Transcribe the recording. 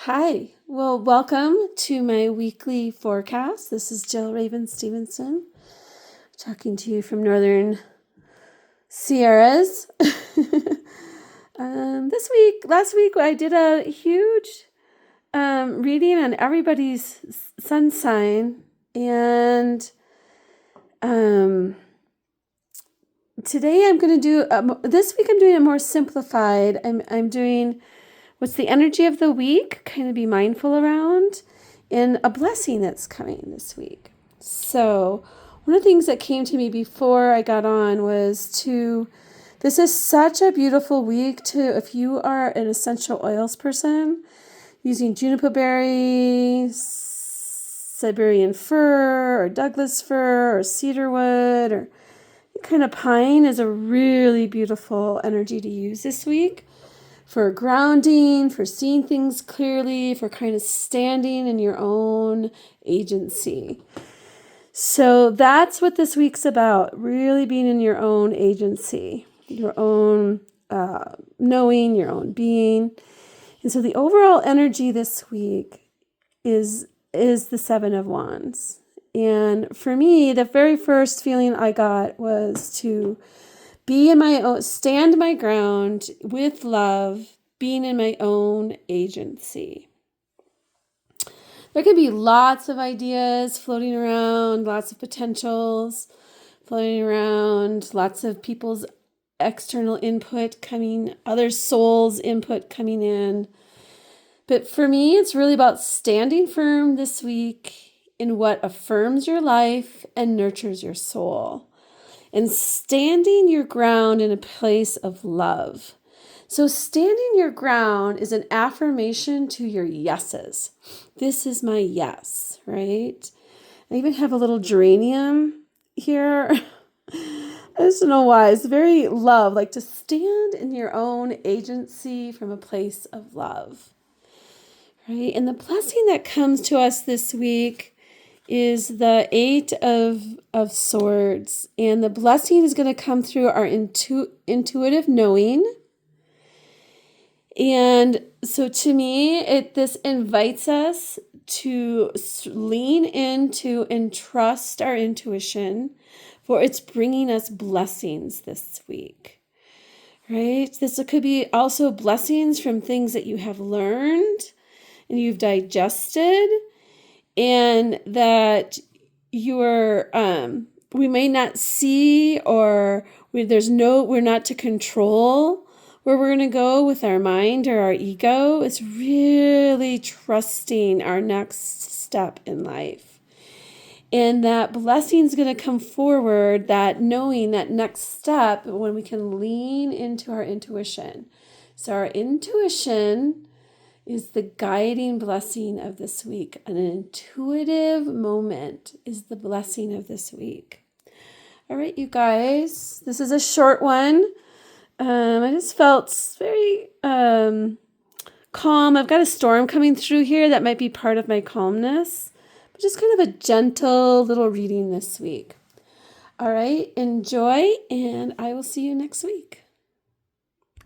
Hi, well, welcome to my weekly forecast. This is Jill Raven Stevenson talking to you from Northern Sierras. Last week, I did a huge reading on everybody's sun sign, and today I'm going to do. This week, I'm doing a more simplified. I'm doing what's the energy of the week, kind of be mindful around, and a blessing that's coming this week. So one of the things that came to me before I got on was this is such a beautiful week if you are an essential oils person, using juniper berry, Siberian fir, or Douglas fir, or cedarwood, or kind of pine is a really beautiful energy to use this week. For grounding, for seeing things clearly, for kind of standing in your own agency. So that's what this week's about, really being in your own agency, your own knowing, your own being. And so the overall energy this week is the Seven of Wands. And for me, the very first feeling I got was to be in my own, stand my ground with love, being in my own agency. There could be lots of ideas floating around, lots of potentials floating around, lots of people's external input coming, other souls' input coming in. But for me, it's really about standing firm this week in what affirms your life and nurtures your soul. And standing your ground in a place of love. So standing your ground is an affirmation to your yeses. This is my yes, right? I even have a little geranium here. I just don't know why. It's very love, like to stand in your own agency from a place of love, right? And the blessing that comes to us this week is the Eight of Swords. And the blessing is going to come through our intuitive knowing. And so to me, this invites us to lean into and trust our intuition, for it's bringing us blessings this week, right? This could be also blessings from things that you have learned and you've digested, and that we may not see, or we're not to control where we're going to go with our mind or our ego. It's really trusting our next step in life. And that blessing is going to come forward, that knowing that next step when we can lean into our intuition. So our intuition is the guiding blessing of this week. An intuitive moment is the blessing of this week. All right, you guys, this is a short one. I just felt very calm. I've got a storm coming through here that might be part of my calmness, but just kind of a gentle little reading this week. All right, enjoy, and I will see you next week.